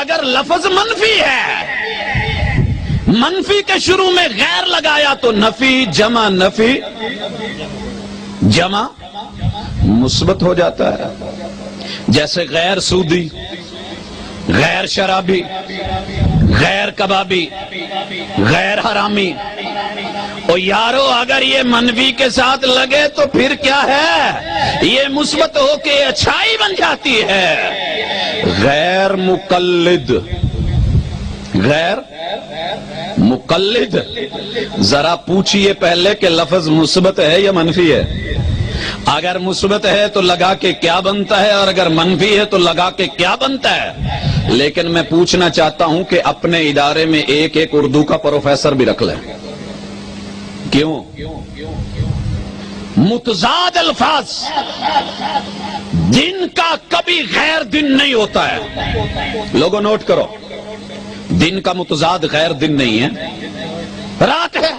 اگر لفظ منفی ہے، منفی کے شروع میں غیر لگایا تو نفی جمع نفی جمع مثبت ہو جاتا ہے. جیسے غیر سودی، غیر شرابی، غیر کبابی، غیر حرامی. او یارو اگر یہ منفی کے ساتھ لگے تو پھر کیا ہے؟ یہ مثبت ہو کے اچھائی بن جاتی ہے. غیر مقلد، غیر مقلد. ذرا پوچھئے پہلے کہ لفظ مثبت ہے یا منفی ہے. اگر مثبت ہے تو لگا کے کیا بنتا ہے، اور اگر منفی ہے تو لگا کے کیا بنتا ہے. لیکن میں پوچھنا چاہتا ہوں کہ اپنے ادارے میں ایک ایک اردو کا پروفیسر بھی رکھ لیں. کیوں؟ متضاد الفاظ دن کا کبھی غیر دن نہیں ہوتا ہے. لوگوں نوٹ کرو، دن کا متضاد غیر دن نہیں ہے، رات ہے.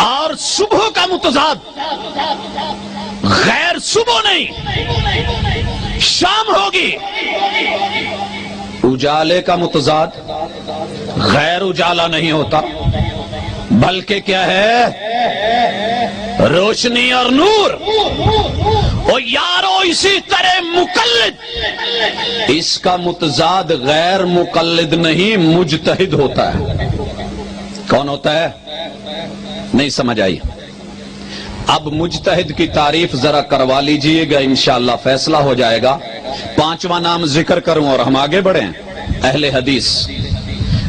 اور صبح کا متضاد غیر صبح نہیں، شام ہوگی. اجالے کا متضاد غیر اجالا نہیں ہوتا، بلکہ کیا ہے؟ روشنی اور نور. او یارو اسی طرح مقلد، اس کا متضاد غیر مقلد نہیں مجتہد ہوتا ہے. کون ہوتا ہے؟ نہیں سمجھ آئی. اب مجتہد کی تعریف ذرا کروا لیجئے گا، انشاءاللہ فیصلہ ہو جائے گا. 5واں نام ذکر کروں اور ہم آگے بڑھیں. اہل حدیث.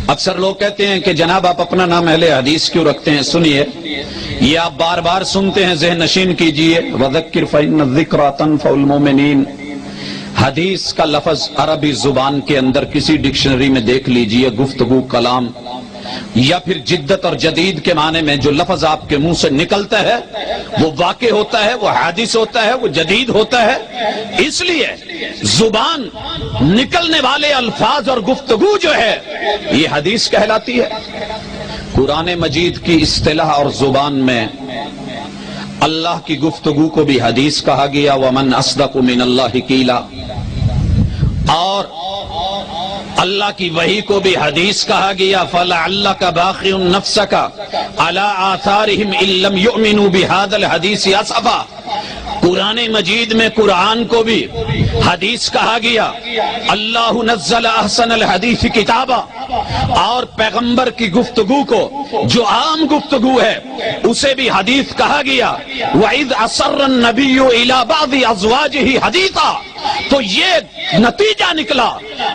اکثر لوگ کہتے ہیں کہ جناب آپ اپنا نام اہل حدیث کیوں رکھتے ہیں؟ سنیے، یہ آپ بار بار سنتے ہیں، ذہن نشین کیجئے. وَذَكِّرْ فَإِنَّ الذِّكْرَ تَنفَعُ الْمُؤْمِنِينَ. حدیث کا لفظ عربی زبان کے اندر کسی ڈکشنری میں دیکھ لیجئے، گفتگو، کلام، یا پھر جدت اور جدید کے معنی میں جو لفظ آپ کے منہ سے نکلتا ہے وہ واقع ہوتا ہے، وہ حادث ہوتا ہے، وہ جدید ہوتا ہے. اس لیے زبان نکلنے والے الفاظ اور گفتگو جو ہے یہ حدیث کہلاتی ہے. قرآن مجید کی اصطلاح اور زبان میں اللہ کی گفتگو کو بھی حدیث کہا گیا. وَمَنْ أَصْدَقُ مِنَ اللَّهِ قِيلًا. اور اللہ کی وحی کو بھی حدیث کہا گیا. فَلَعَلَّكَ بَاخِعٌ نَفْسَكَ عَلَىٰ آثَارِهِمْ إِن لَّمْ يُؤْمِنُوا بِهَذَا الْحَدِيثِ أَسَفًا. قرآن مجید میں قرآن کو بھی حدیث کہا گیا. اللہ نزل احسن الحدیث کتابا. اور پیغمبر کی گفتگو کو جو عام گفتگو ہے اسے بھی حدیث کہا گیا. وَإِذْ أَسَرَّ النَّبِيُّ إِلَىٰ بَعْضِ أَزْوَاجِهِ حَدِيثًا. تو یہ نتیجہ نکلا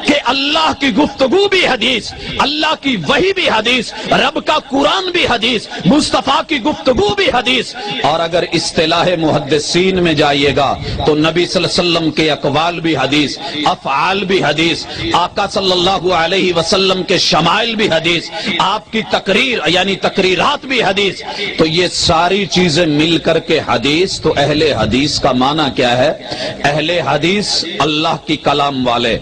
کہ اللہ کی گفتگو بھی حدیث، اللہ کی وحی بھی حدیث، رب کا قرآن بھی حدیث، مصطفیٰ کی گفتگو بھی حدیث. اور اگر اصطلاح محدثین میں جائیے گا تو نبی صلی اللہ علیہ وسلم کے اقوال بھی حدیث، افعال بھی حدیث، آقا صلی اللہ علیہ وسلم کے شمائل بھی حدیث، آپ کی تقریر یعنی تقریرات بھی حدیث. تو یہ ساری چیزیں مل کر کے حدیث. تو اہل حدیث کا معنی کیا ہے؟ اہل حدیث اللہ کی کلام والے،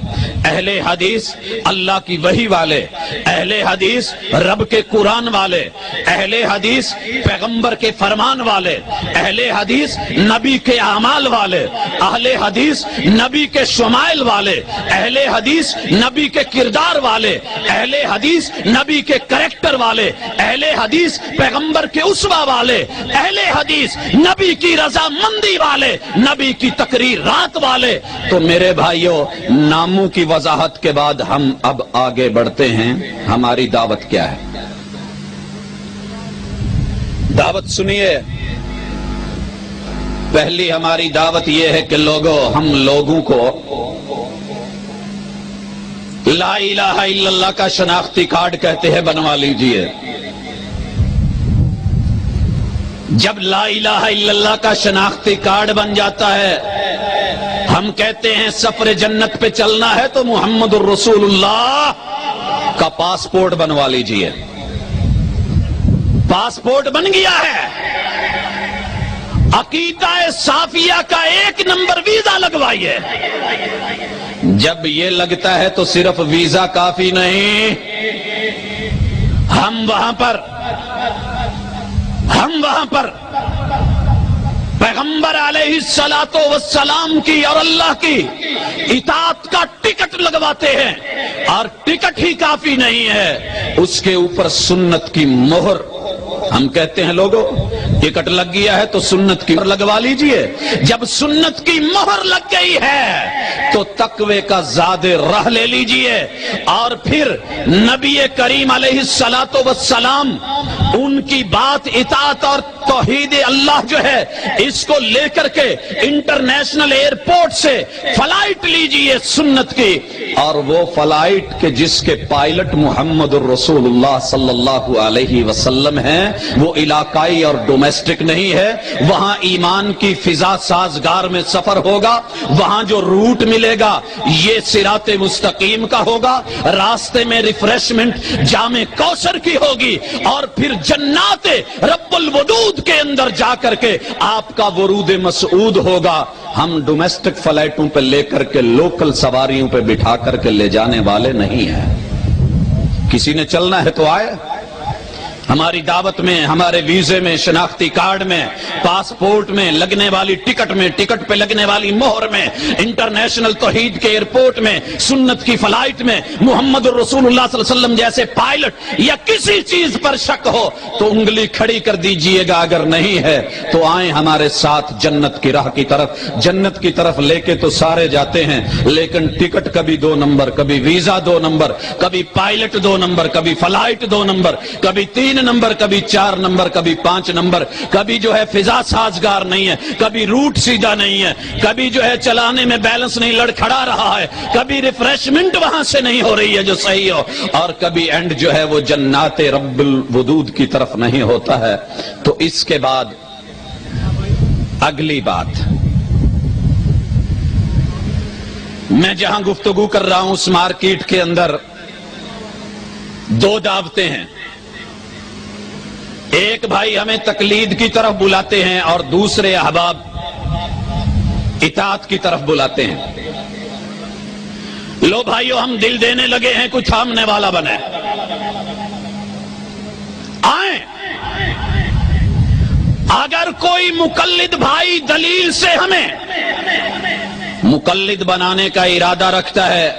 اہل حدیث اللہ کی وحی والے، اہل حدیث رب کے قرآن والے، اہل حدیث پیغمبر کے فرمان والے، اہل حدیث نبی کے اعمال والے، اہل حدیث نبی کے شمائل والے، اہل حدیث نبی کے کردار والے، اہل حدیث نبی کے کریکٹر والے، اہل حدیث پیغمبر کے اسوہ والے، اہل حدیث نبی کی رضامندی والے، نبی کی تقریرات والے. تو میرے بھائیوں، ناموں کی وضاحت کے بعد ہم اب آگے بڑھتے ہیں. ہماری دعوت کیا ہے؟ دعوت سنیے. پہلی ہماری دعوت یہ ہے کہ ہم لوگوں کو لا الہ الا اللہ کا شناختی کارڈ کہتے ہیں، بنوا لیجئے. جب لا الہ الا اللہ کا شناختی کارڈ بن جاتا ہے، ہم کہتے ہیں سفر جنت پہ چلنا ہے تو محمد الرسول اللہ کا پاسپورٹ بنوا لیجئے. پاسپورٹ بن گیا ہے. عقیدہ صافیہ کا 1 نمبر ویزا لگوائیے. جب یہ لگتا ہے تو صرف ویزا کافی نہیں، ہم وہاں پر پیغمبر علیہ الصلوۃ والسلام کی اور اللہ کی اطاعت کا ٹکٹ لگوا करवाते हैं, और टिकट ही काफी नहीं है, उसके ऊपर सुन्नत की मोहर। हम कहते हैं लोगों, टिकट लग गया है तो सुन्नत की मोहर लगवा लीजिए। जब सुन्नत की मोहर लग गई है तो तकवे का ज़ादे राह ले लीजिए, और फिर नबी करीम अलैहिस्सलातो वस्सलाम उनकी बात इताअत और तौहीद अल्लाह जो है, इसको लेकर के इंटरनेशनल एयरपोर्ट से फ्लाइट लीजिए सुन्नत की, और वो फ्लाइट के जिसके पायलट मुहम्मदुर रसूलुल्लाह सल्लल्लाहु अलैहि वसल्लम हैं, वो इलाकाई और डोमेस्टिक नहीं है। वहां ईमान की फिजा साजगार में सफर होगा, वहां जो रूट मिलेगा ये सिराते मुस्तकीम का होगा, रास्ते में रिफ्रेशमेंट जामे कौसर की होगी, और फिर जन्नाते रब्बुल वदूद के अंदर जाकर के आपका वरूद मसऊद होगा। हम डोमेस्टिक फ्लाइटों पे लेकर के लोकल सवारियों पे बिठा करके ले जाने वाले नहीं हैं। किसी ने चलना है तो आए, हमारी दावत में, हमारे वीजे में, शनाख्ती कार्ड में, पासपोर्ट में लगने वाली टिकट में, टिकट पे लगने वाली मोहर में, इंटरनेशनल तौहीद के एयरपोर्ट में, सुन्नत की फ्लाइट में मुहम्मद रसूलुल्लाह सल्लल्लाहु अलैहि वसल्लम जैसे पायलट या किसी चीज पर शक हो तो उंगली खड़ी कर दीजिएगा। अगर नहीं है तो आए हमारे साथ जन्नत की राह की तरफ। जन्नत की तरफ लेके तो सारे जाते हैं, लेकिन टिकट कभी 2 नंबर, कभी वीजा 2 नंबर, कभी पायलट 2 नंबर, कभी फ्लाइट 2 नंबर, कभी 3 नंबर, कभी 4 नंबर, कभी 5 नंबर, कभी जो है फिजा साजगार नहीं है, कभी रूट सीधा नहीं है, कभी जो है चलाने में बैलेंस नहीं लड़खड़ा रहा है, कभी रिफ्रेशमेंट वहां से नहीं हो रही है जो सही हो, और कभी एंड जो है वो जन्नाते रब्बुल वदूद की तरफ नहीं होता है। तो इसके बाद अगली बात, मैं जहां गुफ्तगू कर रहा हूं उस मार्केट के अंदर 2 दावतें हैं। एक भाई हमें तकलीद की तरफ बुलाते हैं और दूसरे अहबाब इताअत की तरफ बुलाते हैं। लो भाइयों, हम दिल देने लगे हैं, कुछ थामने वाला बने, आए। अगर कोई मुकल्लिद भाई दलील से हमें मुकल्लिद बनाने का इरादा रखता है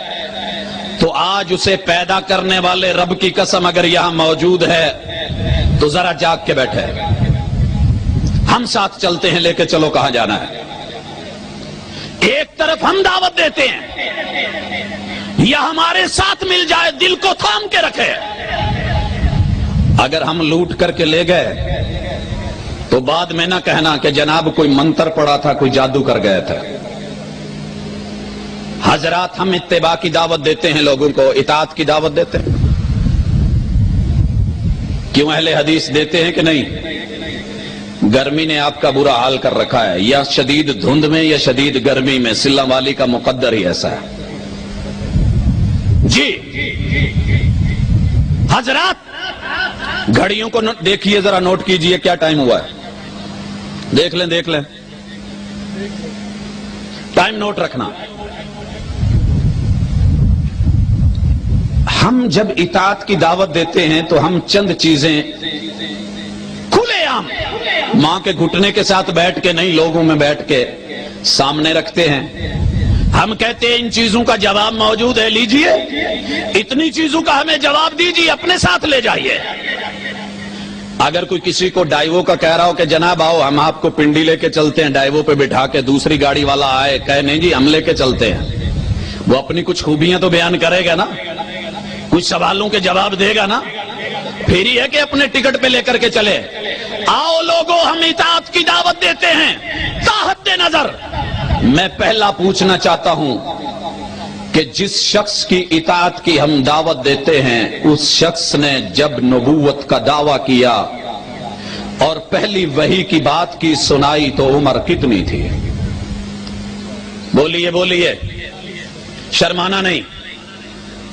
तो आज उसे पैदा करने वाले रब की कसम अगर यहां मौजूद है तो जरा जाग के बैठे। हम साथ चलते हैं, लेके चलो कहां जाना है। एक तरफ हम दावत देते हैं, या हमारे साथ मिल जाए, दिल को थाम के रखे। अगर हम लूट करके ले गए तो बाद में ना कहना कि जनाब कोई मंत्र पड़ा था, कोई जादू कर गए थे। हजरात, हम इत्तिबा की दावत देते हैं, लोगों को इताअत की दावत देते हैं। क्यों अहले हदीस देते हैं कि नहीं? गर्मी ने आपका बुरा हाल कर रखा है, या शदीद धुंध में या शदीद गर्मी में, सिल्ला वाली का मुकद्दर ही ऐसा है जी। हजरात, घड़ियों को देखिए, जरा नोट कीजिए क्या टाइम हुआ है। देख लें, देख लें, टाइम नोट रखना। हम जब इताअत की दावत देते हैं तो हम चंद चीजें खुलेआम मां के घुटने के साथ बैठ के नहीं, लोगों में बैठ के सामने रखते हैं। हम कहते हैं इन चीजों का जवाब मौजूद है, लीजिए। इतनी चीजों का हमें जवाब दीजिए, अपने साथ ले जाइए। अगर कोई किसी को डाइवो का कह रहा हो कि जनाब आओ हम आपको पिंडी लेके चलते हैं, डाइवो पे बिठा के, दूसरी गाड़ी वाला आए कहे नहीं जी हम लेके चलते हैं, वो अपनी कुछ खूबियां तो बयान करेगा ना, कुछ सवालों के जवाब देगा ना, फिर ही है कि अपने टिकट पे लेकर के चले। आओ लोगों, हम इताअत की दावत देते हैं ताहत नजर। मैं पहला पूछना चाहता हूं कि जिस शख्स की इताअत की हम दावत देते हैं, उस शख्स ने जब नबूवत का दावा किया और पहली वही की बात की सुनाई तो उम्र कितनी थी? बोलिए बोलिए, शर्माना नहीं।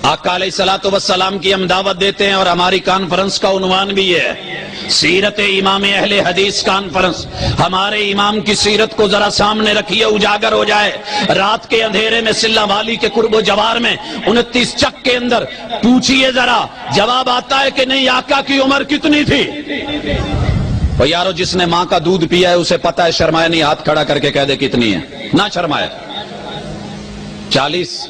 आका अलैहिस्सलातु वस्सलाम की हम दावत देते हैं और हमारी कॉन्फ्रेंस का उन्वान भी है सीरत इमाम अहले हदीस कॉन्फ्रेंस। हमारे इमाम की सीरत को जरा सामने रखिए, उजागर हो जाए। रात के अंधेरे में सिल्ला वाली के कुर्बो जवार में 29 चक के अंदर पूछिए, जरा जवाब आता है कि नहीं आका की उम्र कितनी थी? और यारो, जिसने मां का दूध पिया है उसे पता है, शर्माए नहीं, हाथ खड़ा करके कह दे कितनी है, ना शर्माए। 40।